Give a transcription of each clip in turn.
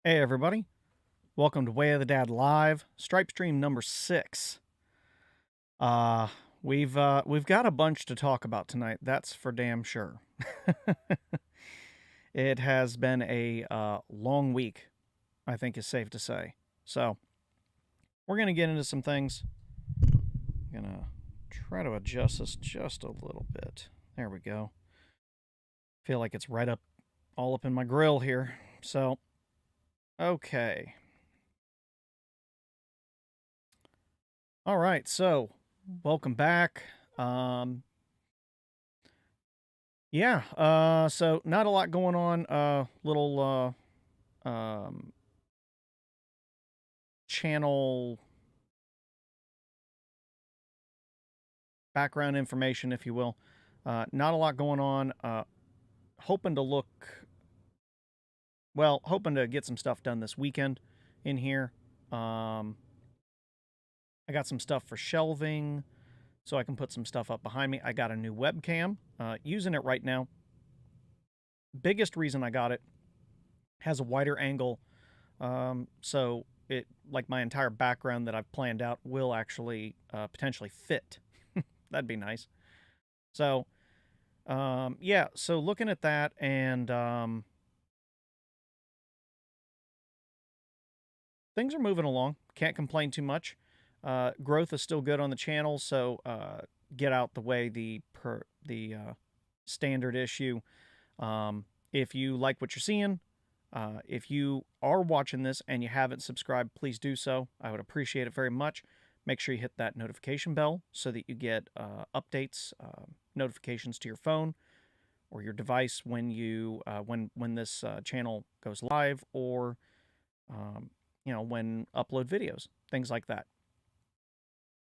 Hey everybody, welcome to Way of the Dad Live, Stripe Stream number 6. Uh we've got a bunch to talk about tonight, that's for damn sure. It has been a long week, I think is safe to say. So, we're going to get into some things. I'm going to try to adjust this just a little bit. There we go. Feel like it's right up all up in my grill here. So, okay. All right, so welcome back. Um, yeah, so not a lot going on. Little channel background information, if you will. Not a lot going on. Hoping to hoping to get some stuff done this weekend in here. I got some stuff for shelving so I can put some stuff up behind me. I got a new webcam, using it right now. Biggest reason I got it, has a wider angle, so it, like, my entire background that I've planned out will actually potentially fit. That'd be nice. So, yeah, so looking at that, and things are moving along. Can't complain too much. Growth is still good on the channel, so get out the way the standard issue. If you like what you're seeing, if you are watching this and you haven't subscribed, please do so. I would appreciate it very much. Make sure you hit that notification bell so that you get updates, notifications to your phone or your device when when this channel goes live, or when upload videos, things like that.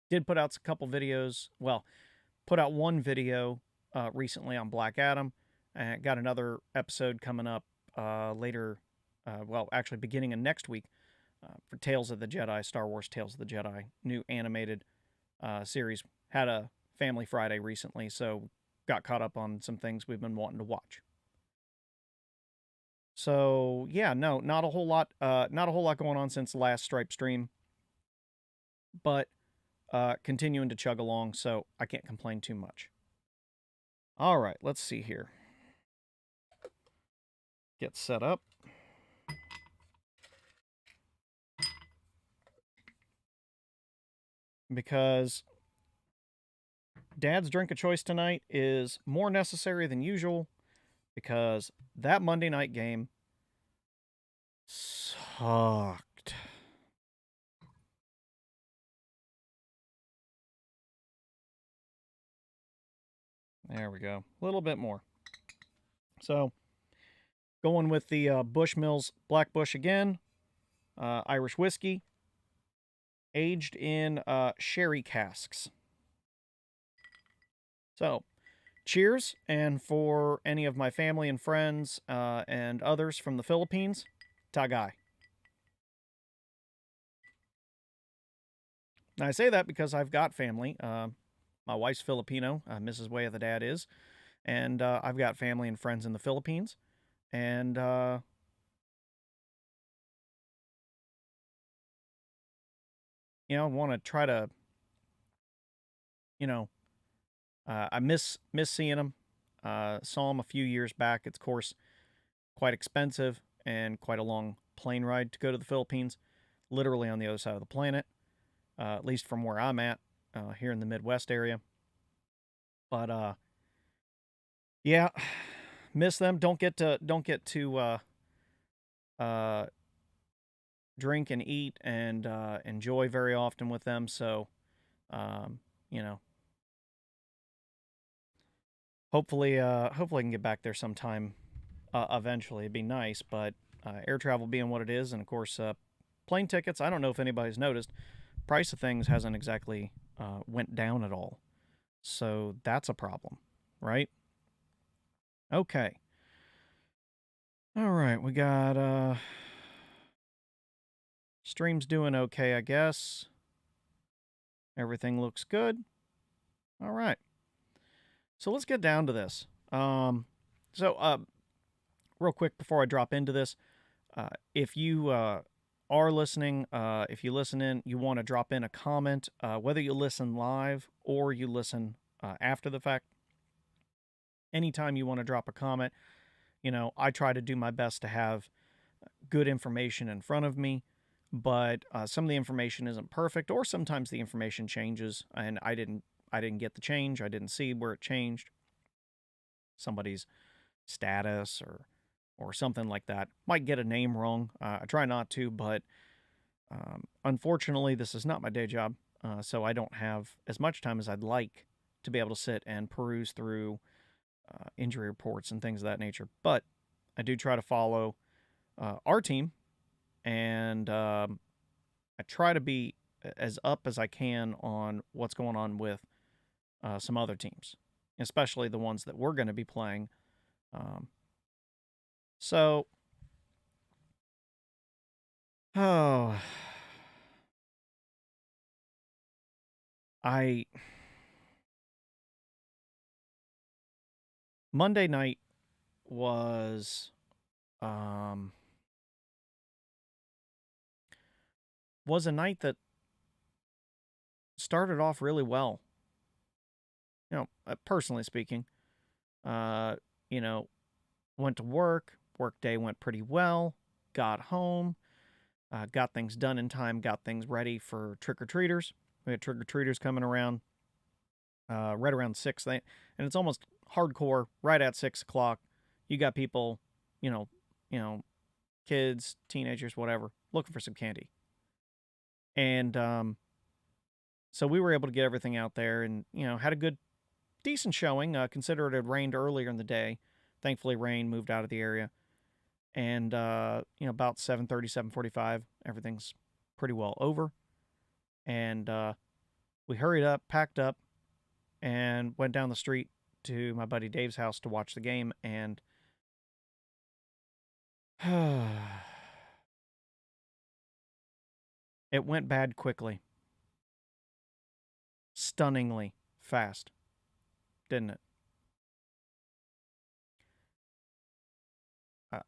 Did put out a couple videos. Well, put out one video recently on Black Adam. Got another episode coming up later. Actually, beginning of next week, for Tales of the Jedi, Star Wars Tales of the Jedi, new animated series. Had a Family Friday recently, so got caught up on some things we've been wanting to watch. So yeah, no, not a whole lot going on since the last Stripe stream, but continuing to chug along, so I can't complain too much. All right, let's see here. Get set up. Because Dad's drink of choice tonight is more necessary than usual, because that Monday night game sucked. There we go. A little bit more. So, going with the Bushmills Black Bush again. Irish whiskey. Aged in sherry casks. So, cheers. And for any of my family and friends and others from the Philippines, Tagay. Now, I say that because I've got family. My wife's Filipino, Mrs. Way of the Dad is. And I've got family and friends in the Philippines. And want to try to, I miss seeing them. Saw them a few years back. It's, of course, quite expensive and quite a long plane ride to go to the Philippines, literally on the other side of the planet, at least from where I'm at, here in the Midwest area. But yeah, miss them. Don't get to drink and eat and enjoy very often with them. So, you know, hopefully I can get back there sometime. Eventually, it'd be nice, but air travel being what it is, and of course, plane tickets. I don't know if anybody's noticed, price of things hasn't exactly went down at all, so that's a problem, right? Okay. All right, we got stream's doing okay, I guess. Everything looks good. All right. So let's get down to this. Real quick before I drop into this, If you are listening, if you listen in, you want to drop in a comment, whether you listen live or you listen after the fact, anytime you want to drop a comment, I try to do my best to have good information in front of me, but some of the information isn't perfect, or sometimes the information changes, and I didn't get the change. I didn't see where it changed. Somebody's status or something like that. Might get a name wrong. I try not to, but unfortunately, this is not my day job, so I don't have as much time as I'd like to be able to sit and peruse through injury reports and things of that nature. But I do try to follow our team, and I try to be as up as I can on what's going on with some other teams, especially the ones that we're going to be playing. Um, so, oh, I Monday night was um, was a night that started off really well. Personally speaking, uh, you know, went to work. Work day went pretty well. Got home, got things done in time. Got things ready for trick or treaters. We had trick or treaters coming around right around 6, and it's almost hardcore. Right at 6 o'clock, you got people, you know, you know, kids, teenagers, whatever, looking for some candy. And so we were able to get everything out there, and had a decent showing. Consider it had rained earlier in the day. Thankfully, rain moved out of the area, and about 7:30, 7:45, everything's pretty well over, and we hurried up, packed up, and went down the street to my buddy Dave's house to watch the game, and it went bad quickly. Stunningly fast, didn't it?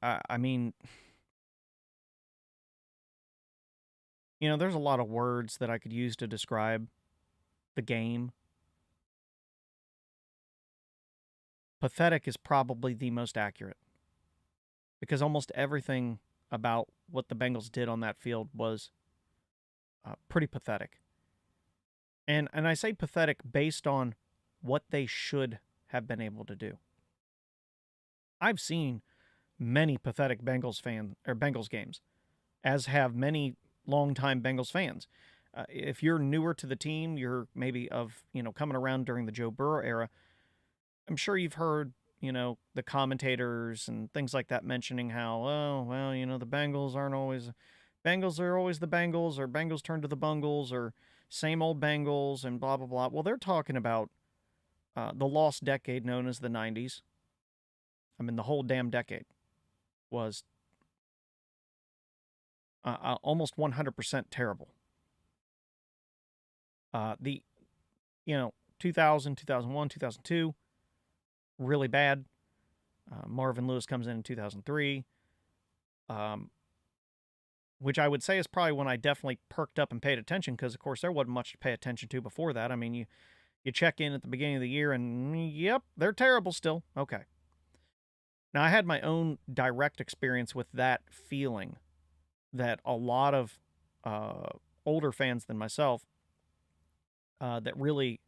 I mean, there's a lot of words that I could use to describe the game. Pathetic is probably the most accurate, because almost everything about what the Bengals did on that field was pretty pathetic. And I say pathetic based on what they should have been able to do. I've seen many pathetic Bengals games, as have many longtime Bengals fans. If you're newer to the team, you're maybe coming around during the Joe Burrow era, I'm sure you've heard, the commentators and things like that mentioning how, oh, well, the Bengals are always the Bengals, or Bengals turn to the Bungles, or same old Bengals, and blah, blah, blah. Well, they're talking about the lost decade known as the 90s. I mean, the whole damn decade was almost 100% terrible. The 2000, 2001, 2002, really bad. Marvin Lewis comes in 2003, which I would say is probably when I definitely perked up and paid attention, because, of course, there wasn't much to pay attention to before that. I mean, you check in at the beginning of the year and, yep, they're terrible still. Okay. Now, I had my own direct experience with that feeling that a lot of older fans than myself that really,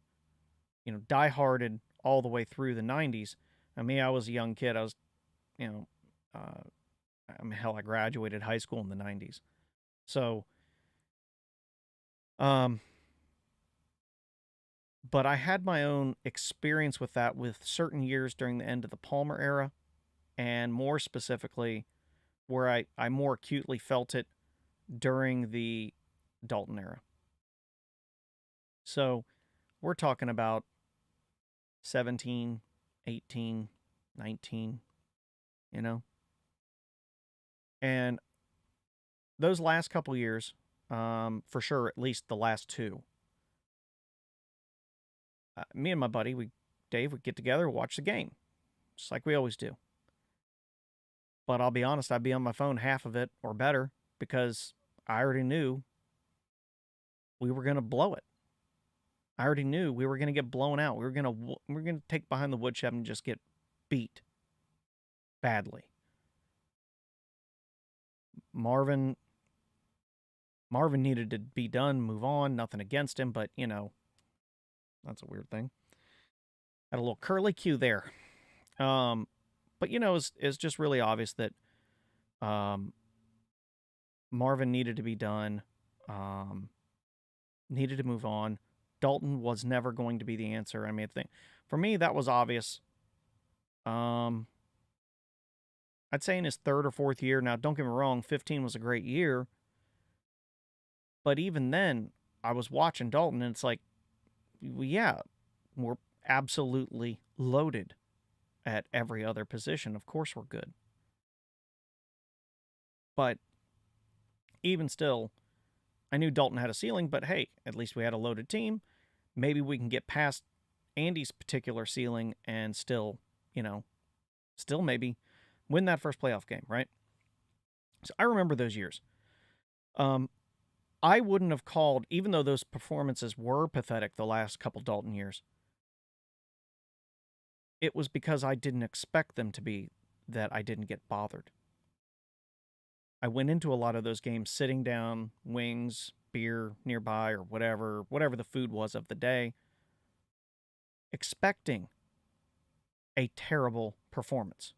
die-hearted all the way through the 90s. I mean, I was a young kid. I was, hell, I graduated high school in the 90s. So, but I had my own experience with that with certain years during the end of the Palmer era, and more specifically, where I more acutely felt it during the Dalton era. So, we're talking about 17, 18, 19, And those last couple years, for sure, at least the last two, me and my buddy, Dave, would get together, watch the game, just like we always do. But I'll be honest, I'd be on my phone half of it or better because I already knew we were going to blow it. I already knew we were going to get blown out. We were going to take behind the woodshed and just get beat badly. Marvin needed to be done, move on, nothing against him, but that's a weird thing. Had a little curly Q there. But it's just really obvious that Marvin needed to be done, needed to move on. Dalton was never going to be the answer. I mean, for me, that was obvious. I'd say in his third or fourth year. Now, don't get me wrong, 15 was a great year. But even then, I was watching Dalton, and it's like, yeah, we're absolutely loaded at every other position. Of course we're good. But even still, I knew Dalton had a ceiling, but hey, at least we had a loaded team. Maybe we can get past Andy's particular ceiling and still maybe win that first playoff game, right? So I remember those years. I wouldn't have called, even though those performances were pathetic the last couple Dalton years, it was because I didn't expect them to be that I didn't get bothered. I went into a lot of those games sitting down, wings, beer nearby, or whatever the food was of the day, expecting a terrible performance.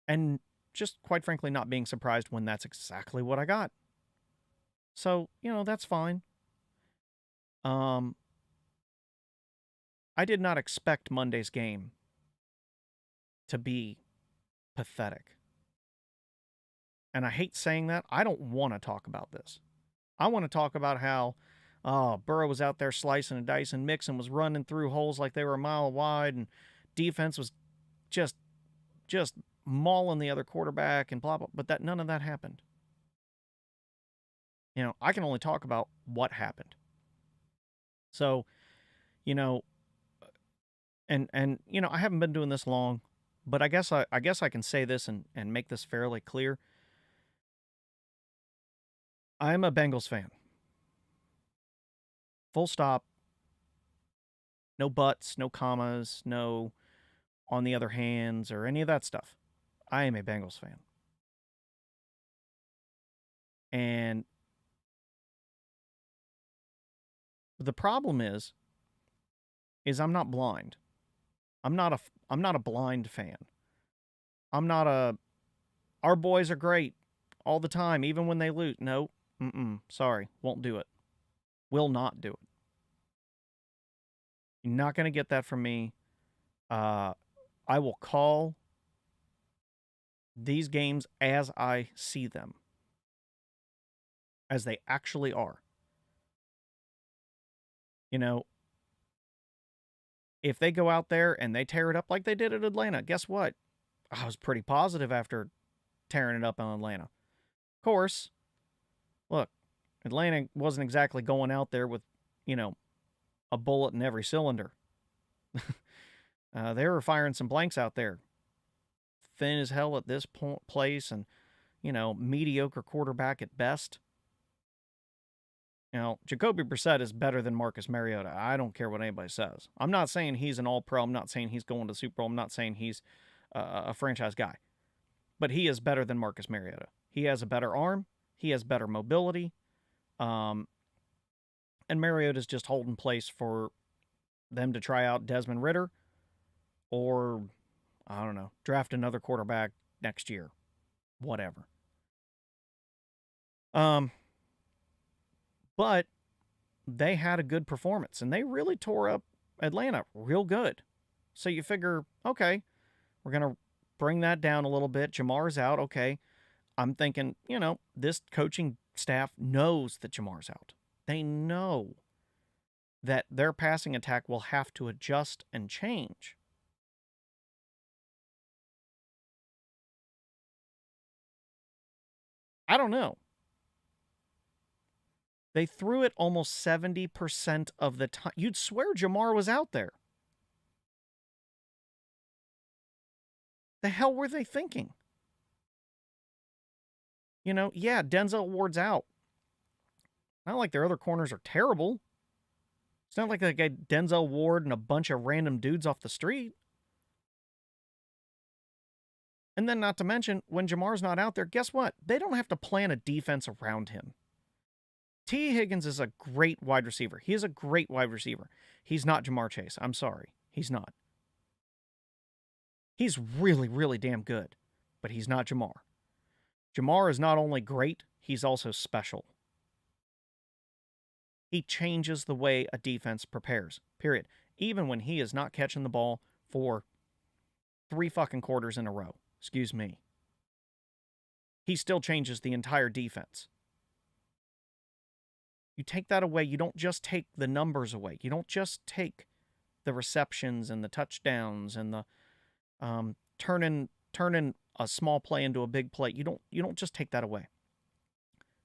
And just quite frankly not being surprised when that's exactly what I got. So, that's fine. I did not expect Monday's game to be pathetic. And I hate saying that. I don't want to talk about this. I want to talk about how Burrow was out there slicing and dicing, Mixon was running through holes like they were a mile wide, and defense was just mauling the other quarterback and blah, blah. But none of that happened. I can only talk about what happened. So, and I haven't been doing this long, but I guess I can say this and make this fairly clear. I'm a Bengals fan. Full stop. No buts, no commas, no on the other hands or any of that stuff. I am a Bengals fan. And the problem is I'm not blind. I'm not a blind fan. I'm not our boys are great all the time, even when they lose. No, sorry, won't do it. Will not do it. You're not going to get that from me. I will call these games as I see them, as they actually are. If they go out there and they tear it up like they did at Atlanta, guess what? I was pretty positive after tearing it up in Atlanta. Of course, look, Atlanta wasn't exactly going out there with, a bullet in every cylinder. They were firing some blanks out there. Thin as hell at this place and, mediocre quarterback at best. Jacoby Brissett is better than Marcus Mariota. I don't care what anybody says. I'm not saying he's an all-pro. I'm not saying he's going to the Super Bowl. I'm not saying he's a franchise guy. But he is better than Marcus Mariota. He has a better arm. He has better mobility. And Mariota's just holding place for them to try out Desmond Ridder or, I don't know, draft another quarterback next year. Whatever. But they had a good performance, and they really tore up Atlanta real good. So you figure, okay, we're going to bring that down a little bit. Jamar's out, okay. I'm thinking, this coaching staff knows that Jamar's out. They know that their passing attack will have to adjust and change. I don't know. They threw it almost 70% of the time. You'd swear Jamar was out there. The hell were they thinking? You know, yeah, Denzel Ward's out. Not like their other corners are terrible. It's not like they got Denzel Ward and a bunch of random dudes off the street. And then, not to mention, when Jamar's not out there, guess what? They don't have to plan a defense around him. T. Higgins is a great wide receiver. He is a great wide receiver. He's not Jamar Chase. I'm sorry. He's not. He's really, really damn good, but he's not Jamar. Jamar is not only great, he's also special. He changes the way a defense prepares, period. Even when he is not catching the ball for 3 fucking quarters in a row. Excuse me. He still changes the entire defense. You take that away, you don't just take the numbers away. You don't just take the receptions and the touchdowns and the turning a small play into a big play. You don't just take that away.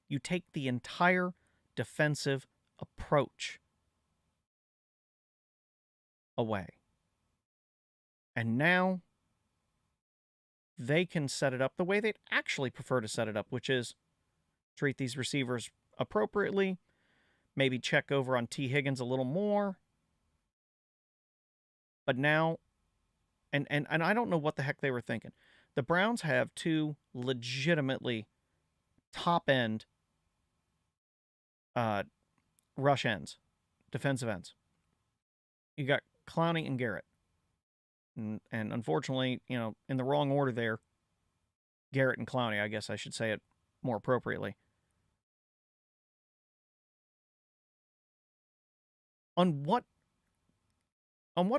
You take the entire defensive approach away. And now they can set it up the way they'd actually prefer to set it up, which is treat these receivers appropriately, maybe check over on T. Higgins a little more. But now, and I don't know what the heck they were thinking. The Browns have 2 legitimately top-end rush ends, defensive ends. You got Clowney and Garrett. And unfortunately, you know, in the wrong order there, Garrett and Clowney, I guess I should say it more appropriately. On what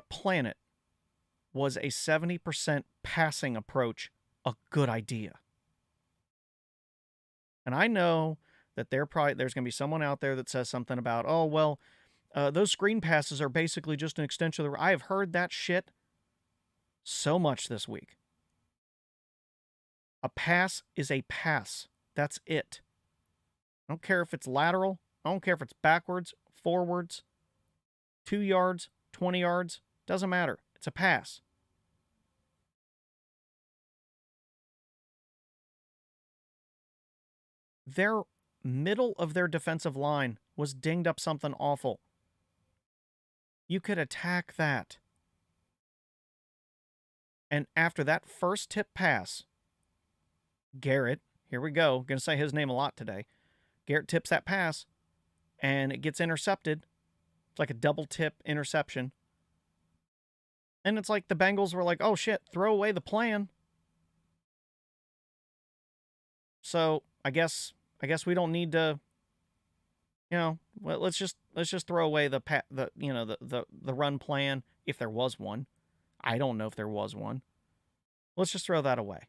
planet was a 70% passing approach a good idea? And I know that there's going to be someone out there that says something about, oh, well, those screen passes are basically just an extension of the... I have heard that shit so much this week. A pass is a pass. That's it. I don't care if it's lateral. I don't care if it's backwards, forwards, 2 yards, 20 yards. Doesn't matter. It's a pass. Their middle of their defensive line was dinged up something awful. You could attack that. And after that first tip pass, Garrett, here we go, going to say his name a lot today. Garrett tips that pass, and it gets intercepted. It's like a double tip interception. And it's like the Bengals were like, oh shit, throw away the plan. So I guess we don't need to, you know, well, let's just throw away the run plan if there was one. I don't know if there was one. Let's just throw that away.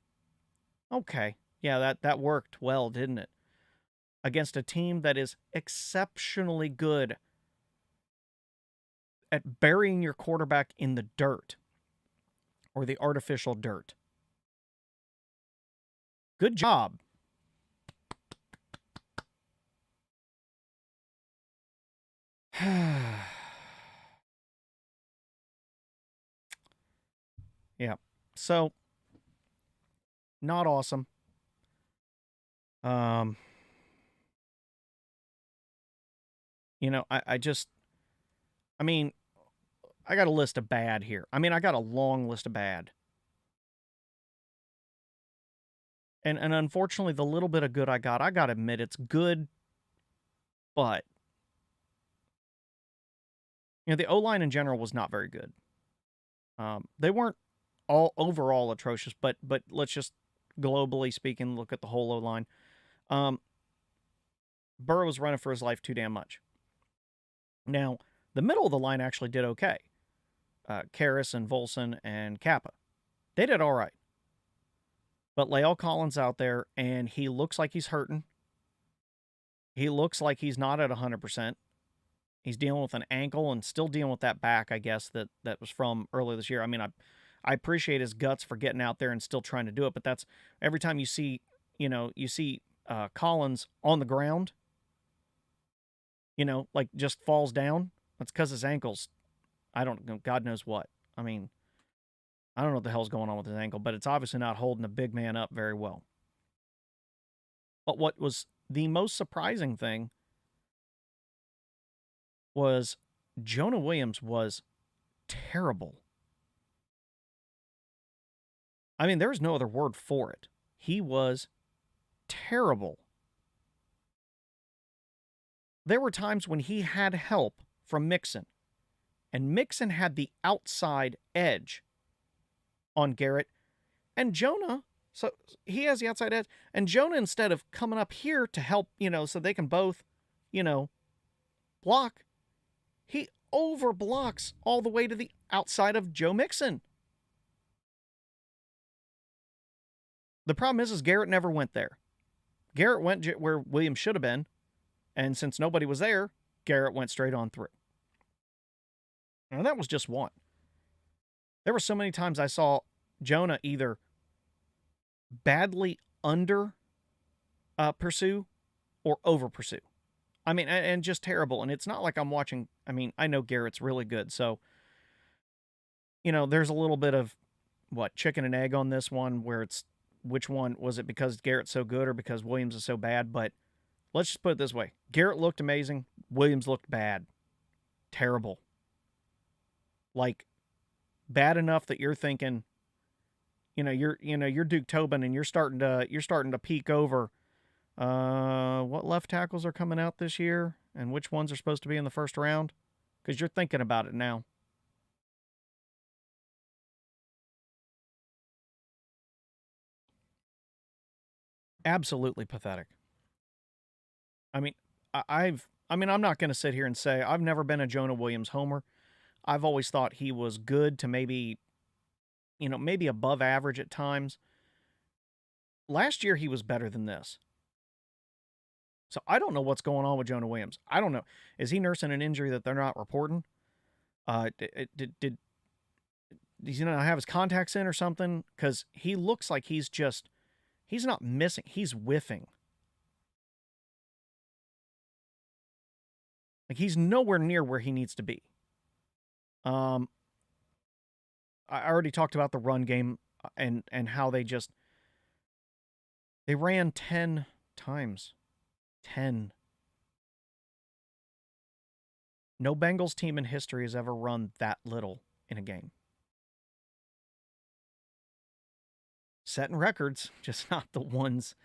Okay. Yeah, that worked well, didn't it? Against a team that is exceptionally good at burying your quarterback in the dirt or the artificial dirt. Good job. Yeah. So, not awesome. You know, I mean, I got a list of bad here. I mean, I got a long list of bad. And unfortunately, the little bit of good I got to admit, it's good, but, you know, the O-line in general was not very good. They weren't all overall atrocious, but let's just, globally speaking, look at the whole O-line. Burrow was running for his life too damn much. Now, the middle of the line actually did okay. Karras and Volson and Kappa. They did all right. But La'el Collins out there, and he looks like he's hurting. He looks like he's not at 100%. He's dealing with an ankle and still dealing with that back, I guess, that was from earlier this year. I mean, I appreciate his guts for getting out there and still trying to do it, but that's every time you see Collins on the ground, you know, like just falls down, that's because his ankles, I don't know, God knows what. I mean, I don't know what the hell's going on with his ankle, but it's obviously not holding the big man up very well. But what was the most surprising thing was Jonah Williams was terrible. I mean, there's no other word for it. He was terrible. There were times when he had help from Mixon, and Mixon had the outside edge on Garrett, and Jonah, so he has the outside edge, and Jonah, instead of coming up here to help, so they can both, block, he overblocks all the way to the outside of Joe Mixon. The problem is Garrett never went there. Garrett went where Williams should have been, and since nobody was there, Garrett went straight on through. And that was just one. There were so many times I saw Jonah either badly under pursue or over pursue. I mean, and just terrible. And it's not like I'm watching. I mean, I know Garrett's really good. So, there's a little bit of chicken and egg on this one where it's which one was it because Garrett's so good or because Williams is so bad. But let's just put it this way. Garrett looked amazing. Williams looked bad. Terrible. Like bad enough that you're thinking, you're Duke Tobin and you're starting to peek over what left tackles are coming out this year and which ones are supposed to be in the first round, because you're thinking about it now. Absolutely pathetic. I mean, I'm not going to sit here and say I've never been a Jonah Williams homer. I've always thought he was good to maybe above average at times. Last year he was better than this. So I don't know what's going on with Jonah Williams. I don't know. Is he nursing an injury that they're not reporting? Did he not have his contacts in or something? Because he looks like he's not missing. He's whiffing. Like he's nowhere near where he needs to be. I already talked about the run game and how they ran 10 times. 10. No Bengals team in history has ever run that little in a game. Setting records, just not the ones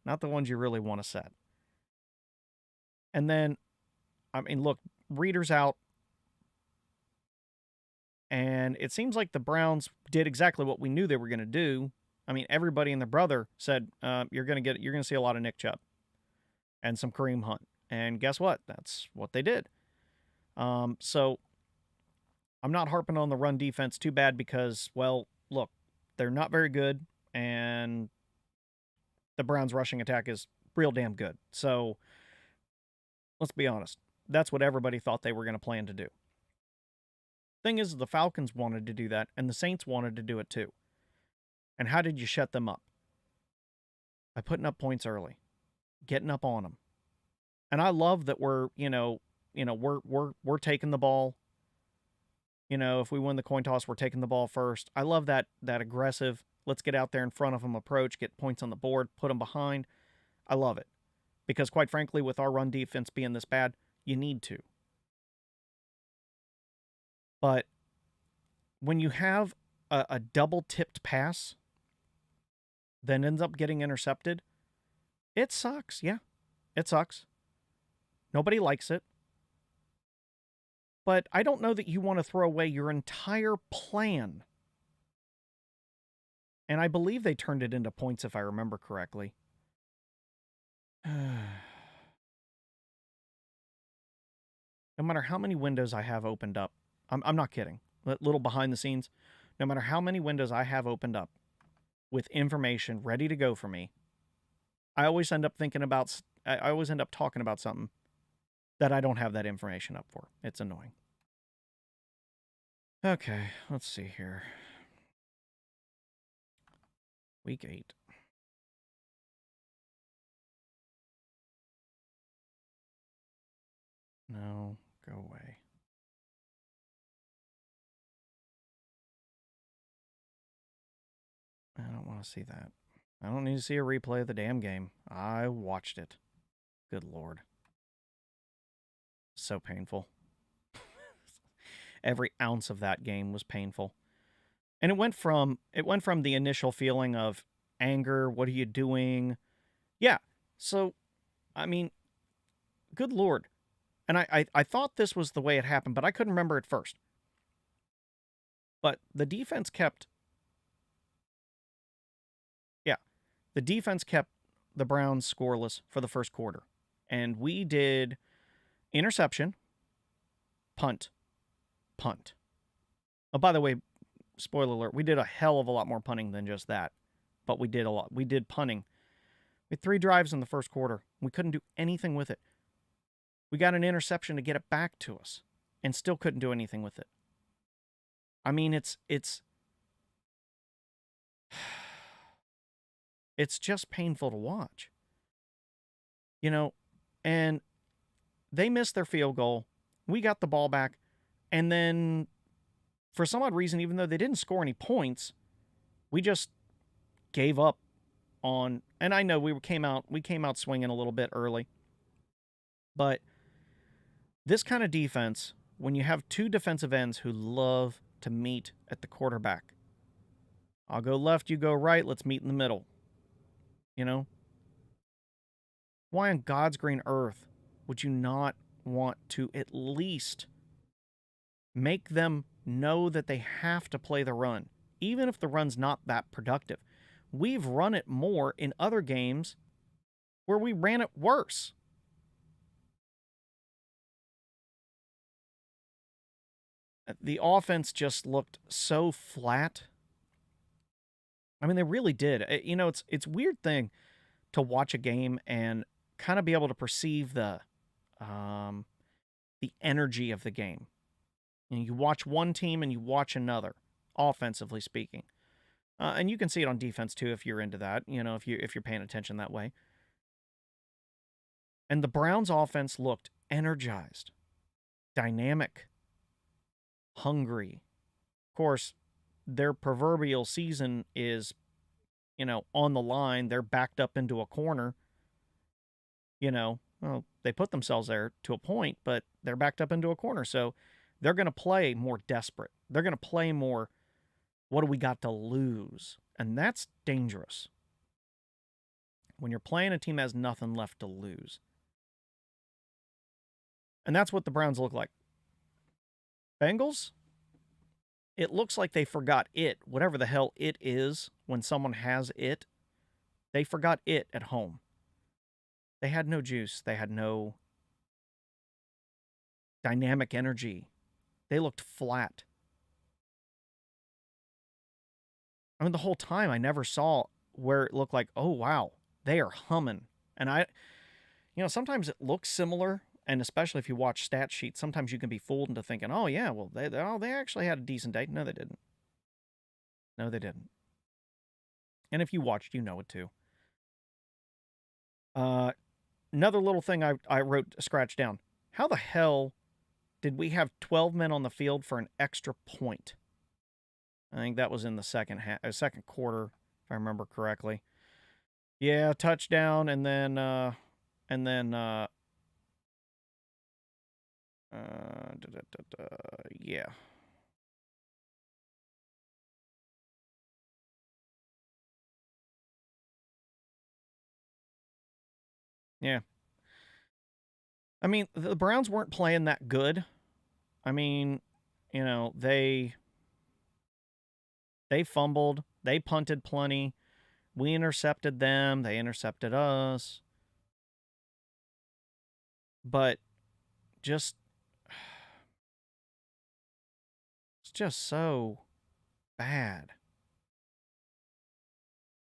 you really want to set. And then, I mean, look, Reader's out. And it seems like the Browns did exactly what we knew they were going to do. I mean, everybody and their brother said, you're going to see a lot of Nick Chubb and some Kareem Hunt. And guess what? That's what they did. So I'm not harping on the run defense too bad because, well, look, they're not very good, and the Browns' rushing attack is real damn good. So let's be honest. That's what everybody thought they were going to plan to do. Thing is, the Falcons wanted to do that, and the Saints wanted to do it too. And how did you shut them up? By putting up points early, getting up on them. And I love that we're taking the ball. If we win the coin toss, we're taking the ball first. I love that aggressive, let's get out there in front of them approach, get points on the board, put them behind. I love it. Because quite frankly, with our run defense being this bad, you need to. But when you have a double-tipped pass that ends up getting intercepted, it sucks. Yeah, it sucks. Nobody likes it. But I don't know that you want to throw away your entire plan. And I believe they turned it into points, if I remember correctly. No matter how many windows I have opened up, I'm not kidding. A little behind the scenes. No matter how many windows I have opened up with information ready to go for me, I always end up talking about something that I don't have that information up for. It's annoying. Okay, let's see here. Week 8. No, go away. I don't want to see that. I don't need to see a replay of the damn game. I watched it. Good Lord. So painful. Every ounce of that game was painful. And it went from the initial feeling of anger, what are you doing? Yeah. So, I mean, good Lord. And I thought this was the way it happened, but I couldn't remember at first. But the defense kept the Browns scoreless for the first quarter. And we did interception, punt, punt. Oh, by the way, spoiler alert, we did a hell of a lot more punting than just that. But we did a lot. We did punting. We had 3 drives in the first quarter. We couldn't do anything with it. We got an interception to get it back to us and still couldn't do anything with it. I mean, it's just painful to watch. You know, and they missed their field goal. We got the ball back. And then for some odd reason, even though they didn't score any points, we just gave up on, and I know we came out swinging a little bit early. But this kind of defense, when you have 2 defensive ends who love to meet at the quarterback, I'll go left, you go right, let's meet in the middle. You know? Why on God's green earth would you not want to at least make them know that they have to play the run, even if the run's not that productive? We've run it more in other games where we ran it worse. The offense just looked so flat. I mean, they really did. You know, it's a weird thing to watch a game and kind of be able to perceive the energy of the game. You know, you watch one team and you watch another, offensively speaking, and you can see it on defense too if you're into that. You know, if you're paying attention that way. And the Browns' offense looked energized, dynamic, hungry. Of course, their proverbial season is, you know, on the line. They're backed up into a corner. You know, well, they put themselves there to a point, but they're backed up into a corner. So they're going to play more desperate. They're going to play more, what do we got to lose? And that's dangerous. When you're playing a team that has nothing left to lose. And that's what the Browns look like. Bengals, it looks like they forgot it, whatever the hell it is, when someone has it. They forgot it at home. They had no juice. They had no dynamic energy. They looked flat. I mean, the whole time I never saw where it looked like, oh, wow, they are humming. And you know, sometimes it looks similar, and especially if you watch stat sheets, sometimes you can be fooled into thinking, oh, yeah, well, they actually had a decent day. No, they didn't. No, they didn't. And if you watched, you know it too. Another little thing I wrote, scratched down. How the hell did we have 12 men on the field for an extra point? I think that was in the second quarter, if I remember correctly. Yeah, touchdown, and then yeah. Yeah. I mean, the Browns weren't playing that good. I mean, you know, they fumbled, they punted plenty. We intercepted them, they intercepted us. But just it's just so bad.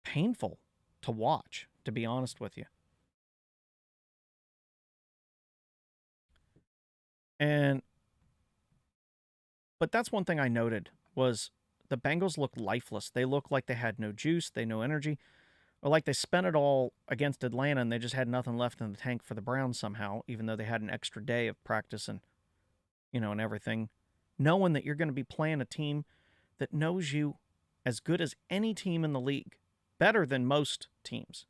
Painful to watch, to be honest with you. But that's one thing I noted was the Bengals looked lifeless. They looked like they had no juice, they no energy, or like they spent it all against Atlanta and they just had nothing left in the tank for the Browns somehow, even though they had an extra day of practice and, you know, and everything, knowing that you're going to be playing a team that knows you as good as any team in the league, better than most teams,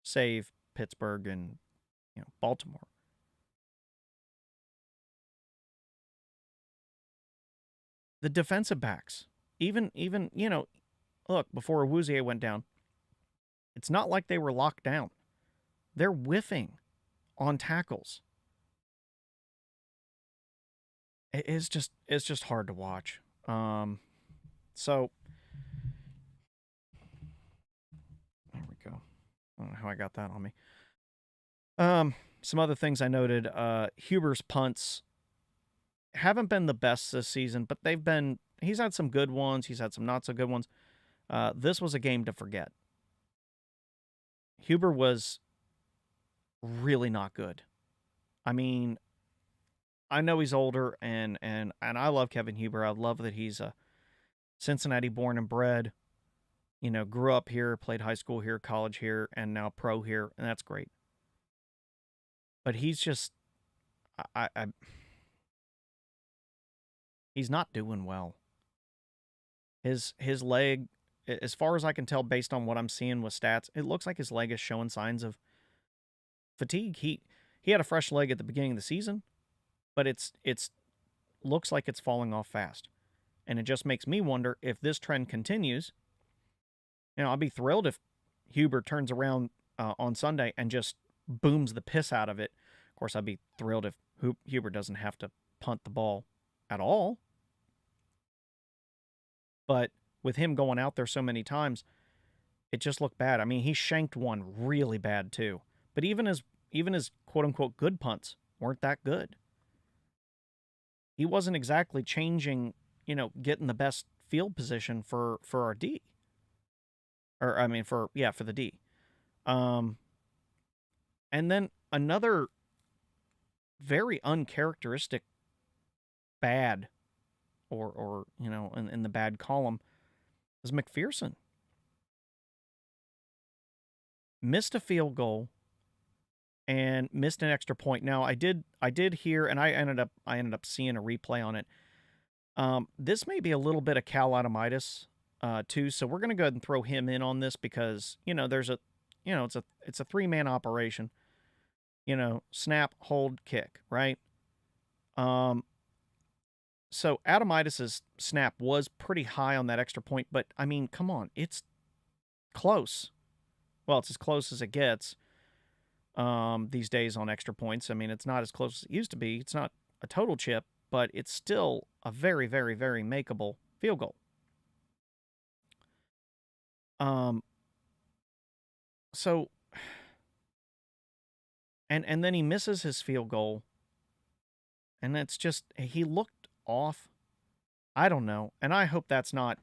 save Pittsburgh and Baltimore. The defensive backs, even look, before Who-Dey went down, it's not like they were locked down. They're whiffing on tackles. It's just hard to watch. So there we go. I don't know how I got that on me. Some other things I noted. Huber's punts haven't been the best this season, but he's had some good ones. He's had some not so good ones. This was a game to forget. Huber was really not good. I mean, I know he's older, and I love Kevin Huber. I love that he's a Cincinnati born and bred. Grew up here, played high school here, college here, and now pro here, and that's great. But he's just, he's not doing well. His leg, as far as I can tell, based on what I'm seeing with stats, it looks like his leg is showing signs of fatigue. He had a fresh leg at the beginning of the season, but it's looks like it's falling off fast, and it just makes me wonder if this trend continues. I'll be thrilled if Huber turns around on Sunday and just booms the piss out of it. Of course, I'd be thrilled if Huber doesn't have to punt the ball at all. But with him going out there so many times, it just looked bad. I mean, he shanked one really bad too. But even his quote unquote good punts weren't that good. He wasn't exactly changing, getting the best field position for our D. Or I mean for the D. And then another very uncharacteristic bad or in the bad column is McPherson. Missed a field goal and missed an extra point. Now I did hear, and I ended up seeing a replay on it. This may be a little bit of Cal Adamitis too, so we're gonna go ahead and throw him in on this because there's a it's a 3-man operation. Snap, hold, kick, right? So Adamitis' snap was pretty high on that extra point, but I mean, come on, it's close. Well, it's as close as it gets these days on extra points. I mean, it's not as close as it used to be. It's not a total chip, but it's still a very, very, very makeable field goal. So, and then he misses his field goal, and it's just, he looked off. I don't know, and I hope that's not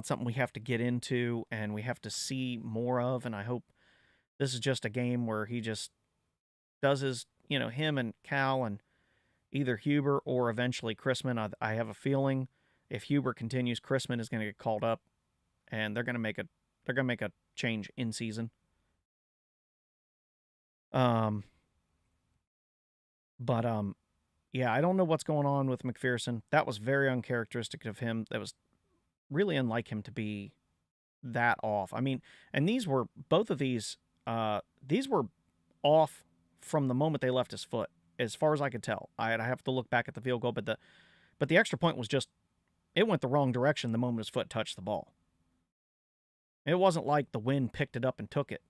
something we have to get into and we have to see more of, and I hope this is just a game where he just does his, him and Cal and either Huber or eventually Chrisman. I have a feeling if Huber continues, Chrisman is going to get called up, and they're going to make a change in season. Yeah, I don't know what's going on with McPherson. That was very uncharacteristic of him. That was really unlike him to be that off. I mean, and both of these were off from the moment they left his foot, as far as I could tell. I have to look back at the field goal, but the extra point was just, it went the wrong direction the moment his foot touched the ball. It wasn't like the wind picked it up and took it.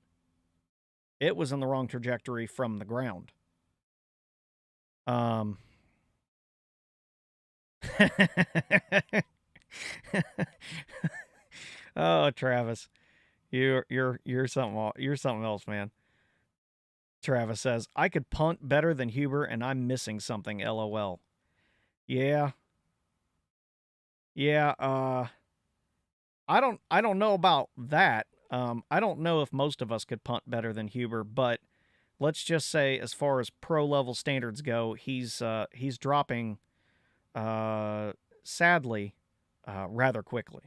It was in the wrong trajectory from the ground. Oh, Travis, you're something else, man. Travis says, I could punt better than Huber, and I'm missing something. LOL. Yeah. I don't know about that. I don't know if most of us could punt better than Huber, but let's just say, as far as pro level standards go, he's dropping, sadly, rather quickly.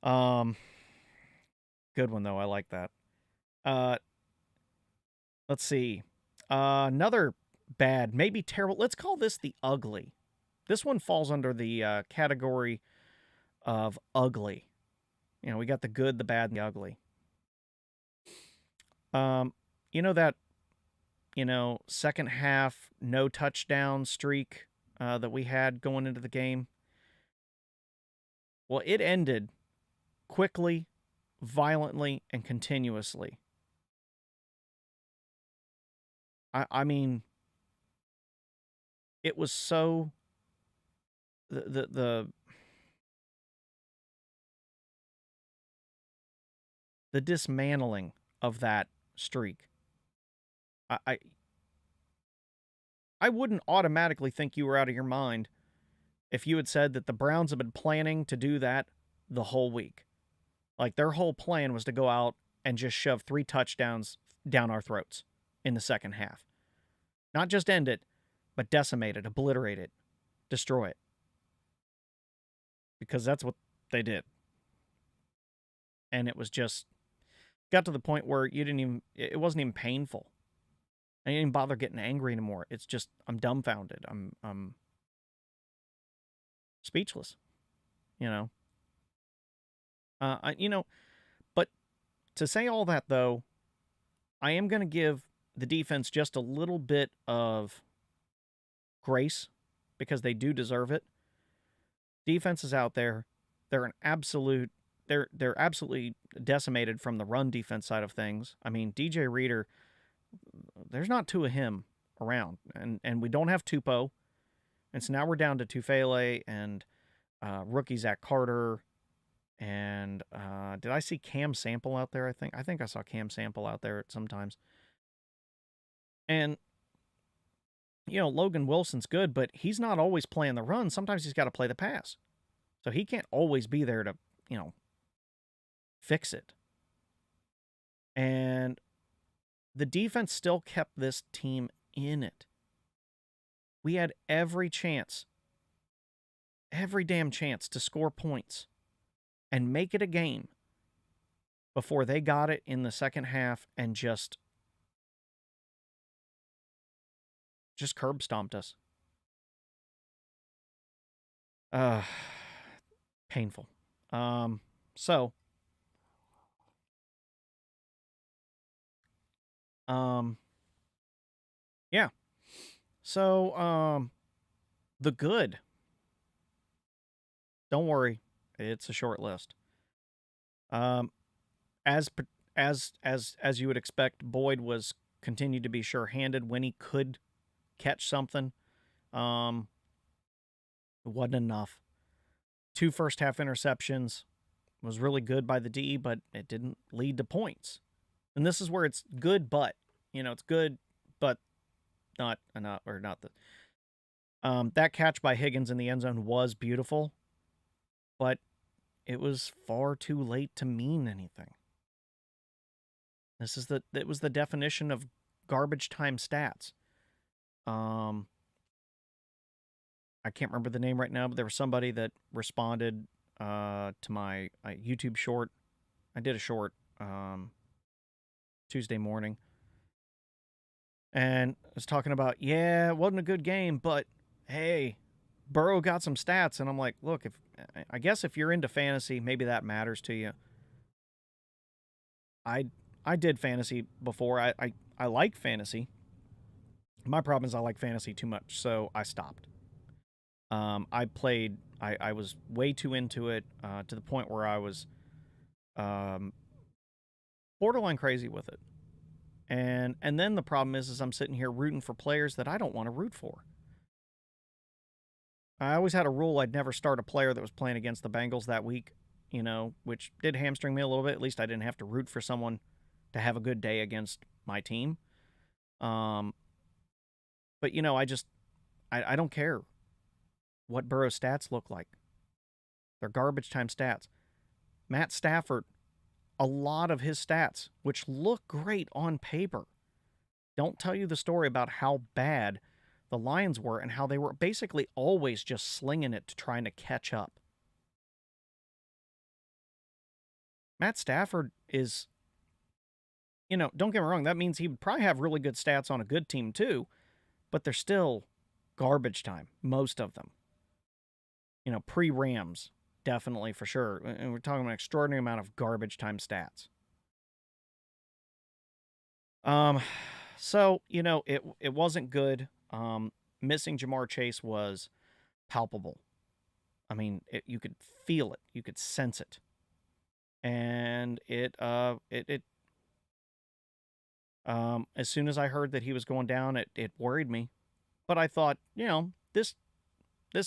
Good one though. I like that. Let's see. Another bad, maybe terrible. Let's call this the ugly This one falls under the category of ugly. You know, we got the good, the bad, and the ugly. You know that, second half no touchdown streak that we had going into the game? Well, it ended quickly, violently, and continuously. I mean, it was so the dismantling of that streak. I I wouldn't automatically think you were out of your mind if you had said that the Browns have been planning to do that the whole week. Like their whole plan was to go out and just shove 3 touchdowns down our throats in the second half. Not just end it, but decimate it, obliterate it, destroy it. Because that's what they did. And it was just got to the point where it wasn't even painful. I didn't even bother getting angry anymore. It's just I'm dumbfounded. I'm speechless. But to say all that though, I am going to give the defense just a little bit of grace because they do deserve it. Defense is out there. They're absolutely decimated from the run defense side of things. I mean, DJ Reader, there's not 2 of him around, and we don't have Tupou, and so now we're down to Tufele and rookie Zach Carter, and did I see Cam Sample out there? I think I saw Cam Sample out there sometimes, and Logan Wilson's good, but he's not always playing the run. Sometimes he's got to play the pass, so he can't always be there to fix it. And the defense still kept this team in it. We had every damn chance to score points and make it a game before they got it in the second half and just curb stomped us. Painful. Yeah. So, the good. Don't worry, it's a short list. As you would expect, Boyd was continued to be sure-handed when he could catch something. It wasn't enough. 2 first-half interceptions was really good by the D, but it didn't lead to points. And this is where it's good, but it's good, but not enough, or not the. That catch by Higgins in the end zone was beautiful, but it was far too late to mean anything. It was the definition of garbage time stats. I can't remember the name right now, but there was somebody that responded to my YouTube short. I did a short Tuesday morning. And I was talking about, it wasn't a good game, but hey, Burrow got some stats. And I'm like, look, I guess if you're into fantasy, maybe that matters to you. I did fantasy before. I like fantasy. My problem is I like fantasy too much, so I stopped. I was way too into it to the point where I was borderline crazy with it. And then the problem is I'm sitting here rooting for players that I don't want to root for. I always had a rule I'd never start a player that was playing against the Bengals that week, which did hamstring me a little bit. At least I didn't have to root for someone to have a good day against my team. But I don't care what Burrow's stats look like. They're garbage time stats. Matt Stafford, a lot of his stats, which look great on paper, don't tell you the story about how bad the Lions were and how they were basically always just slinging it to trying to catch up. Matt Stafford is, don't get me wrong, that means he would probably have really good stats on a good team too, but they're still garbage time, most of them. pre-Rams, definitely for sure. And we're talking about an extraordinary amount of garbage time stats. So, it wasn't good. Missing Jamar Chase was palpable. I mean, you could feel it, you could sense it, and as soon as I heard that he was going down, it worried me. But I thought, this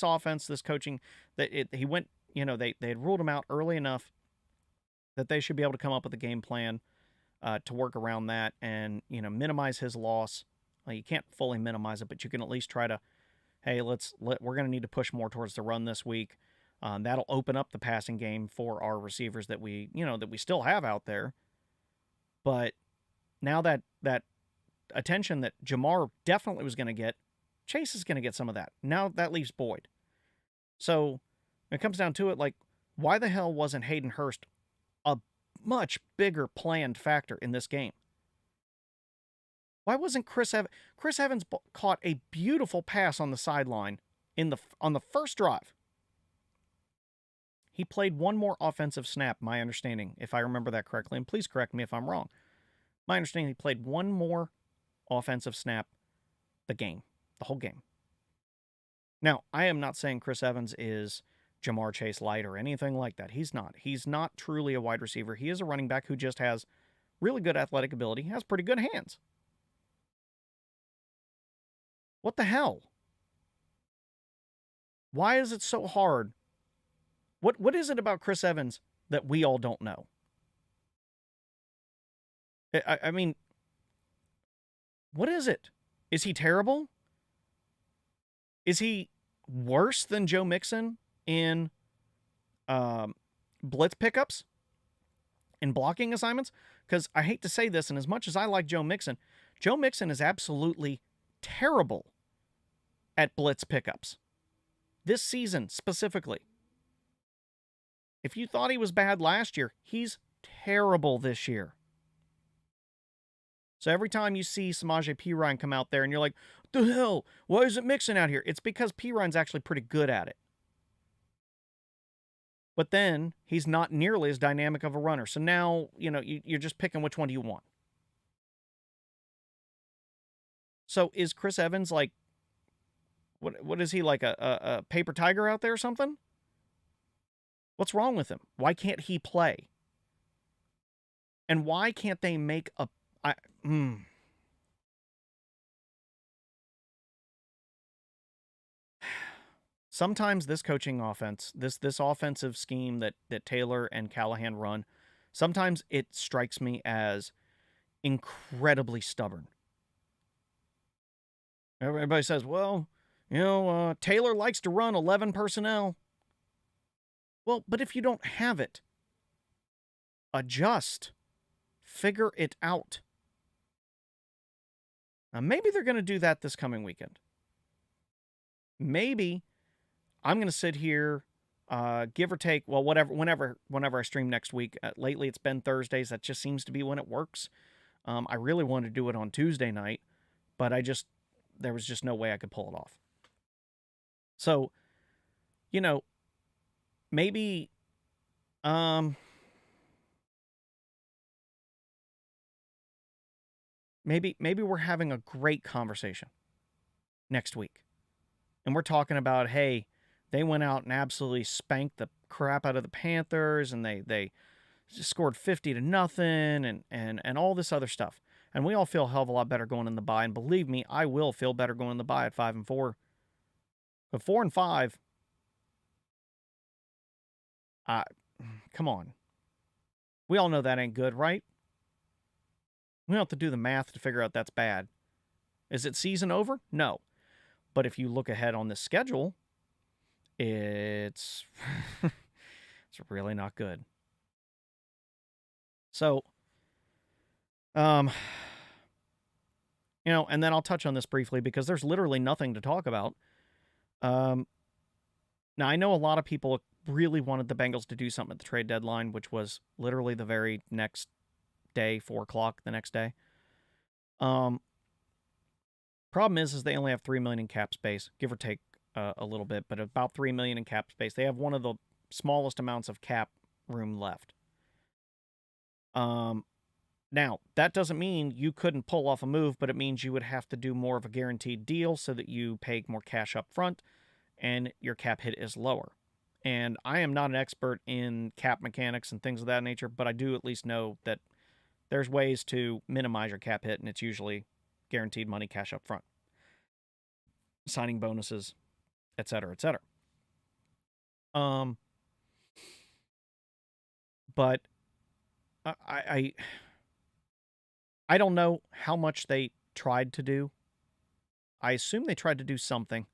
offense, this coaching, he went, they had ruled him out early enough that they should be able to come up with a game plan to work around that and minimize his loss. Well, you can't fully minimize it, but you can at least try to, hey, we're going to need to push more towards the run this week. That'll open up the passing game for our receivers that we still have out there. But now that attention that Jamar definitely was going to get, Chase is going to get some of that. Now that leaves Boyd. So when it comes down to it, like, why the hell wasn't Hayden Hurst a much bigger planned factor in this game? Why wasn't Chris Evans? Chris Evans caught a beautiful pass on the sideline on the first drive. He played one more offensive snap, my understanding, if I remember that correctly, and please correct me if I'm wrong. My understanding, he played one more offensive snap the whole game. Now, I am not saying Chris Evans is Jamar Chase light or anything like that. He's not. He's not truly a wide receiver. He is a running back who just has really good athletic ability, has pretty good hands. What the hell? Why is it so hard? What is it about Chris Evans that we all don't know? I mean, what is it? Is he terrible? Is he worse than Joe Mixon in blitz pickups? In blocking assignments? Because I hate to say this, and as much as I like Joe Mixon is absolutely terrible at blitz pickups. This season, specifically. If you thought he was bad last year, he's terrible this year. So every time you see Samaje Perine come out there and you're like, what the hell? Why isn't Mixon out here? It's because Perine's actually pretty good at it. But then he's not nearly as dynamic of a runner. So now, you're just picking which one do you want. So is Chris Evans like, what is he, like a paper tiger out there or something? What's wrong with him? Why can't he play? And why can't they make Sometimes this coaching offense, this offensive scheme that Taylor and Callahan run, sometimes it strikes me as incredibly stubborn. Everybody says, well, Taylor likes to run 11 personnel. Well, but if you don't have it, adjust. Figure it out. Now, maybe they're going to do that this coming weekend. Maybe I'm going to sit here, give or take, well, whenever I stream next week. Lately, it's been Thursdays. That just seems to be when it works. I really wanted to do it on Tuesday night, but there was just no way I could pull it off. So, maybe, maybe we're having a great conversation next week. And we're talking about, hey, they went out and absolutely spanked the crap out of the Panthers, and they just scored 50-0 and all this other stuff. And we all feel a hell of a lot better going in the bye. And believe me, I will feel better going in the bye at 5-4. But 4-5, come on. We all know that ain't good, right? We don't have to do the math to figure out that's bad. Is it season over? No. But if you look ahead on the schedule, it's it's really not good. So, and then I'll touch on this briefly because there's literally nothing to talk about. Now, I know a lot of people really wanted the Bengals to do something at the trade deadline, which was literally the very next day, 4 o'clock the next day. Problem is they only have $3 million in cap space, give or take a little bit, but about $3 million in cap space. They have one of the smallest amounts of cap room left. Now, that doesn't mean you couldn't pull off a move, but it means you would have to do more of a guaranteed deal so that you pay more cash up front and your cap hit is lower. And I am not an expert in cap mechanics and things of that nature, but I do at least know that there's ways to minimize your cap hit, and it's usually guaranteed money cash up front, signing bonuses, et cetera, et cetera. But I don't know how much they tried to do. I assume they tried to do something,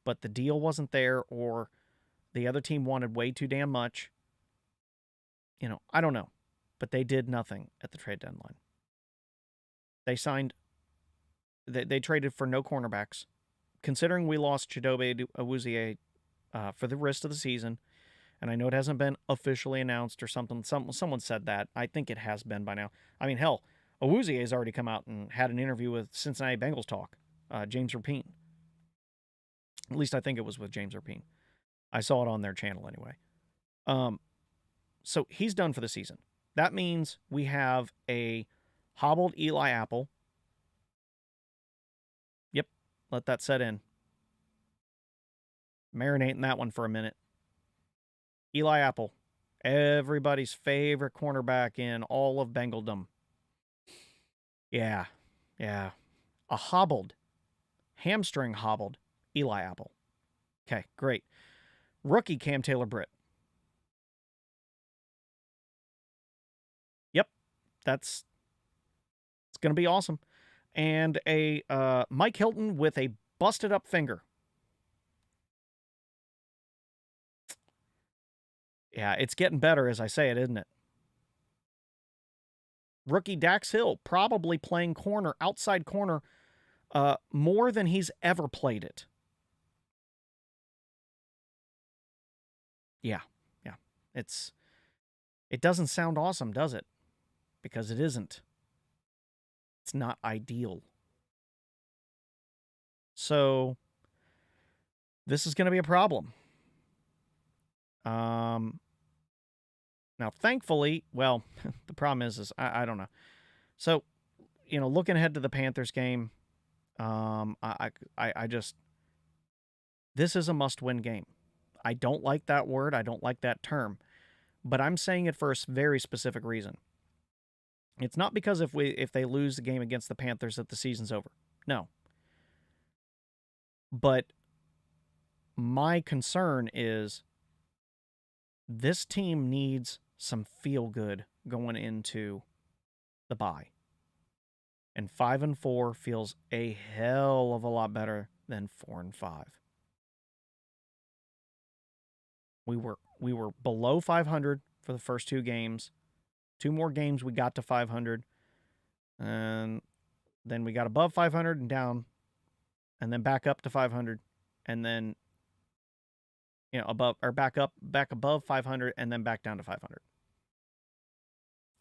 but the deal wasn't there, or the other team wanted way too damn much. You know, I don't know. But they did nothing at the trade deadline. They signed, they traded for no cornerbacks. Considering we lost Chidobe Awuzie for the rest of the season, and I know it hasn't been officially announced or something. Someone said that. I think it has been by now. I mean, hell, Awuzie has already come out and had an interview with Cincinnati Bengals Talk, James Rapine. At least I think it was with James Rapine. I saw it on their channel anyway. So he's done for the season. That means we have a hobbled Eli Apple. Yep, let that set in. Marinate in that one for a minute. Eli Apple, everybody's favorite cornerback in all of Bengaldom. Yeah. A hamstring hobbled Eli Apple. Okay, great. Rookie Cam Taylor-Britt. Yep, it's going to be awesome. And a Mike Hilton with a busted up finger. Yeah, it's getting better as I say it, isn't it? Rookie Dax Hill probably playing corner, outside corner, more than he's ever played it. Yeah. It doesn't sound awesome, does it? Because it isn't. It's not ideal. So this is going to be a problem. Now, thankfully, well, the problem is I don't know. So, you know, looking ahead to the Panthers game, I just, this is a must-win game. I don't like that word. I don't like that term, but I'm saying it for a very specific reason. It's not because if they lose the game against the Panthers that the season's over. No. But my concern is this team needs some feel-good going into the bye. And 5-4 feels a hell of a lot better than 4-5. We were below 500 for the first two games. Two more games we got to 500. And then we got above 500 and down, and then back up to 500, and then back above 500, and then back down to 500.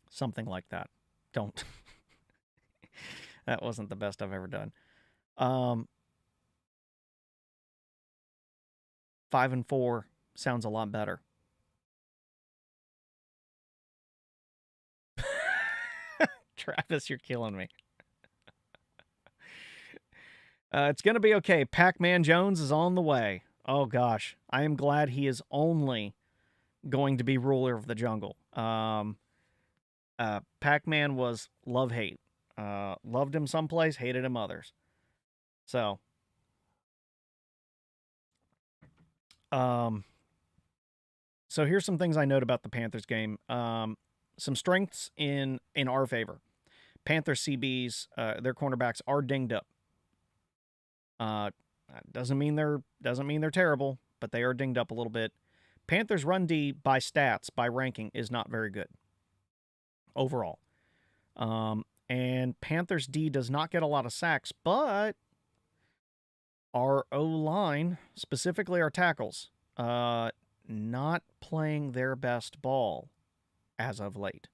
Something like that. Don't. That wasn't the best I've ever done. 5-4 sounds a lot better. Travis, you're killing me. It's going to be okay. Pac-Man Jones is on the way. Oh, gosh. I am glad he is only going to be ruler of the jungle. Pac-Man was love-hate. Loved him someplace, hated him others. So, here's some things I note about the Panthers game. Some strengths in our favor. Panthers CBs, their cornerbacks are dinged up. Doesn't mean they're terrible, but they are dinged up a little bit. Panthers run D by stats, by ranking, is not very good overall. And Panthers D does not get a lot of sacks, but our O-line, specifically our tackles, not playing their best ball as of late.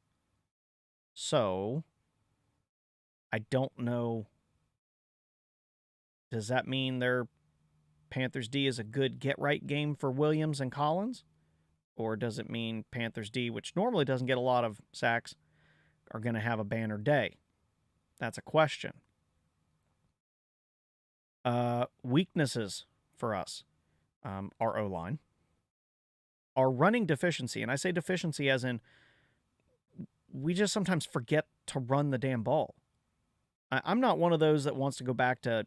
So, I don't know. Does that mean they're Panthers D is a good get-right game for Williams and Collins? Or does it mean Panthers D, which normally doesn't get a lot of sacks, are going to have a banner day? That's a question. Weaknesses for us, our O-line. Our running deficiency, and I say deficiency as in we just sometimes forget to run the damn ball. I'm not one of those that wants to go back to,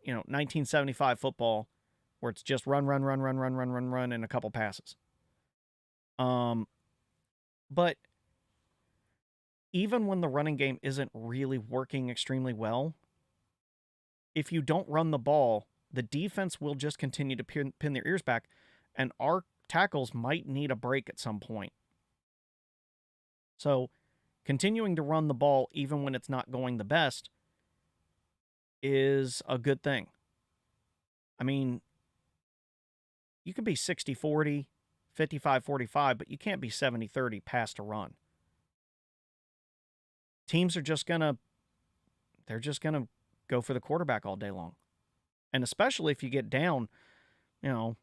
1975 football where it's just run, and a couple passes. But even when the running game isn't really working extremely well, if you don't run the ball, the defense will just continue to pin their ears back, and our tackles might need a break at some point. So continuing to run the ball even when it's not going the best is a good thing. I mean, you can be 60-40, 55-45, but you can't be 70-30 pass to run. Teams are just going to go for the quarterback all day long. And especially if you get down, 8.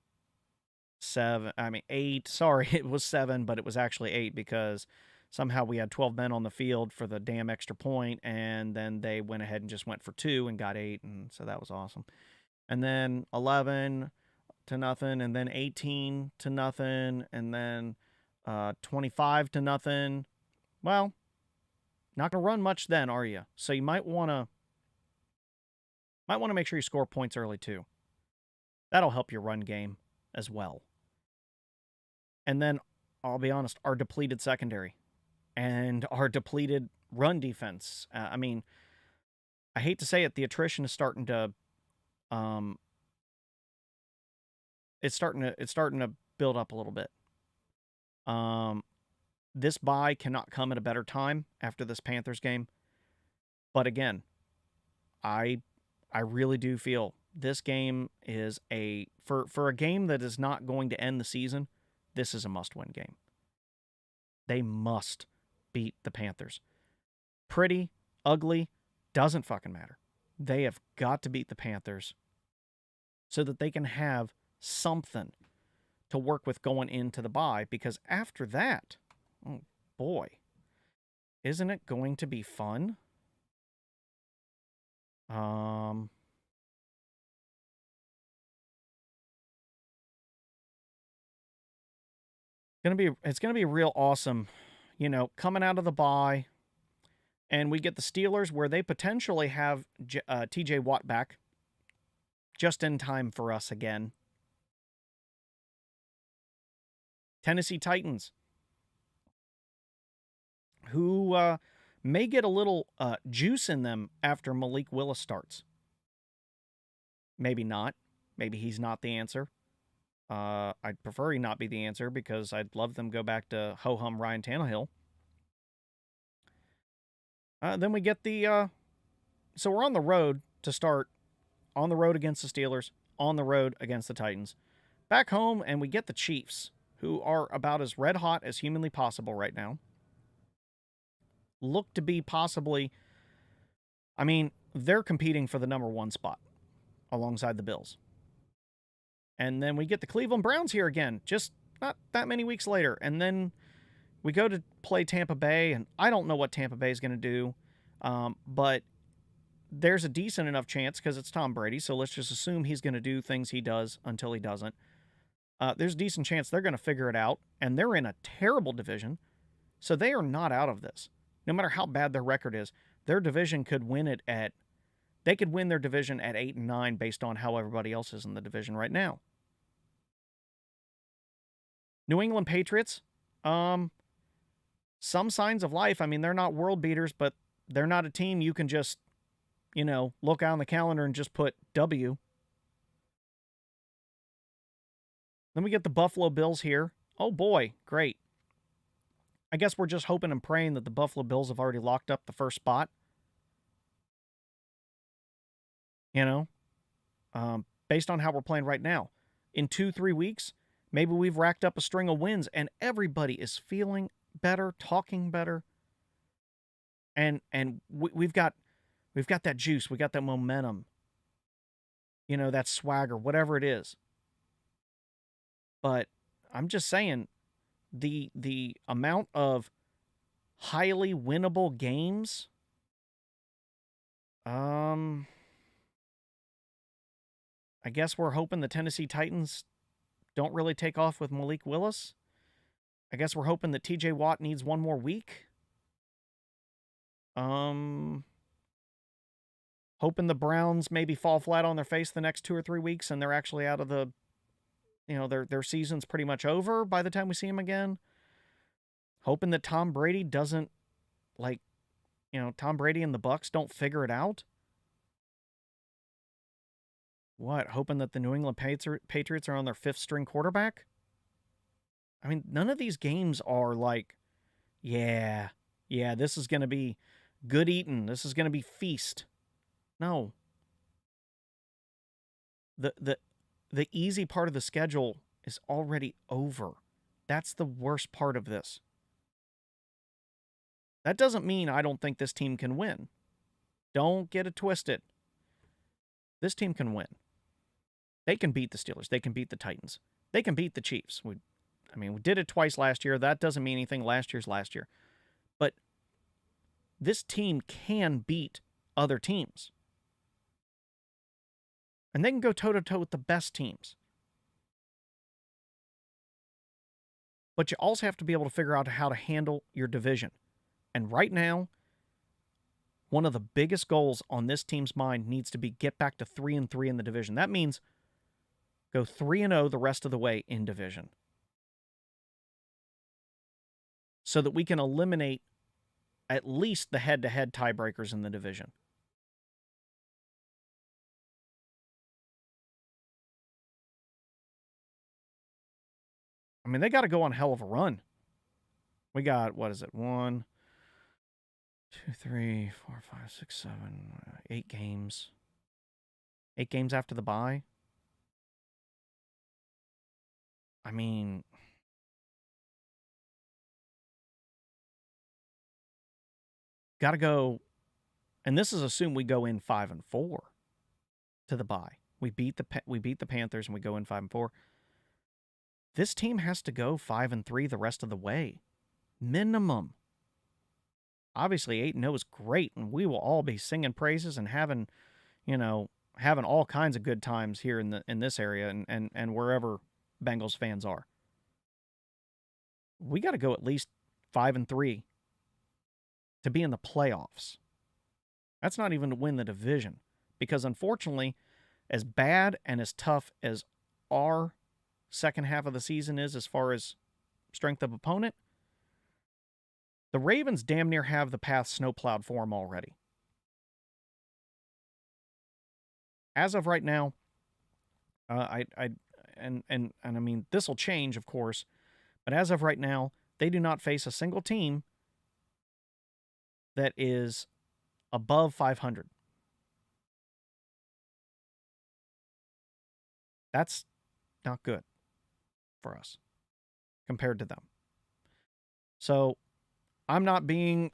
Sorry, it was 7, but it was actually 8 because somehow we had 12 men on the field for the damn extra point, and then they went ahead and just went for 2 and got 8, and so that was awesome. And then 11-0, and then 18-0, and then 25-0. Well, not going to run much then, are you? So you might want to make sure you score points early too. That'll help your run game as well. And then, I'll be honest, our depleted secondary and our depleted run defense. I mean, I hate to say it, the attrition is starting to it's starting to build up a little bit. This bye cannot come at a better time after this Panthers game. But again, I really do feel this game is for a game that is not going to end the season, this is a must-win game. They must beat the Panthers. Pretty, ugly, doesn't fucking matter. They have got to beat the Panthers so that they can have something to work with going into the bye, because after that, oh boy, isn't it going to be fun? It's gonna be real awesome, coming out of the bye, and we get the Steelers where they potentially have TJ Watt back just in time for us again. Tennessee Titans, who may get a little juice in them after Malik Willis starts. Maybe not. Maybe he's not the answer. I'd prefer he not be the answer because I'd love them go back to ho-hum Ryan Tannehill. Then we get so we're on the road to start, on the road against the Steelers, on the road against the Titans. Back home, and we get the Chiefs, who are about as red hot as humanly possible right now. Look to be possibly, they're competing for the number 1 spot alongside the Bills. And then we get the Cleveland Browns here again, just not that many weeks later. And then we go to play Tampa Bay, and I don't know what Tampa Bay is going to do, but there's a decent enough chance because it's Tom Brady, so let's just assume he's going to do things he does until he doesn't. There's a decent chance they're going to figure it out, and they're in a terrible division, so they are not out of this. No matter how bad their record is, their division could win it they could win their division at 8-9 based on how everybody else is in the division right now. New England Patriots, some signs of life. They're not world beaters, but they're not a team you can just, look out on the calendar and just put W. Then we get the Buffalo Bills here. Oh boy, great. I guess we're just hoping and praying that the Buffalo Bills have already locked up the first spot. Based on how we're playing right now. In 2-3 weeks, maybe we've racked up a string of wins and everybody is feeling better, talking better. And we've got that juice, we got that momentum. that swagger, whatever it is. But I'm just saying the amount of highly winnable games, I guess we're hoping the Tennessee Titans don't really take off with Malik Willis. I guess we're hoping that TJ Watt needs one more week. Hoping the Browns maybe fall flat on their face the next 2 or 3 weeks and they're actually out of the, their season's pretty much over by the time we see them again. Hoping that Tom Brady doesn't, Tom Brady and the Bucs don't figure it out. What? Hoping that the New England Patriots are on their fifth string quarterback? I mean, none of these games are like, yeah, this is going to be good eating. This is going to be feast. No. The easy part of the schedule is already over. That's the worst part of this. That doesn't mean I don't think this team can win. Don't get it twisted. This team can win. They can beat the Steelers. They can beat the Titans. They can beat the Chiefs. We did it twice last year. That doesn't mean anything. Last year's last year. But this team can beat other teams. And they can go toe-to-toe with the best teams. But you also have to be able to figure out how to handle your division. And right now, one of the biggest goals on this team's mind needs to be get back to 3-3 in the division. That means go 3-0 the rest of the way in division. So that we can eliminate at least the head-to-head tiebreakers in the division. I mean, they got to go on a hell of a run. We got, 1, 2, 3, 4, 5, 6, 7, 8 games. 8 games after the bye. I mean, got to go, and this is assume we go in 5-4 to the bye. We beat the Panthers and we go in 5-4. This team has to go 5-3 the rest of the way, minimum. Obviously, 8-0 is great, and we will all be singing praises and having all kinds of good times here in this area and wherever Bengals fans are. We got to go at least 5-3 to be in the playoffs. That's not even to win the division, because unfortunately, as bad and as tough as our second half of the season is as far as strength of opponent, the Ravens damn near have the path snowplowed for them already. As of right now, I mean, this will change, of course, but as of right now, they do not face a single team that is above 500. That's not good for us compared to them. So I'm not, going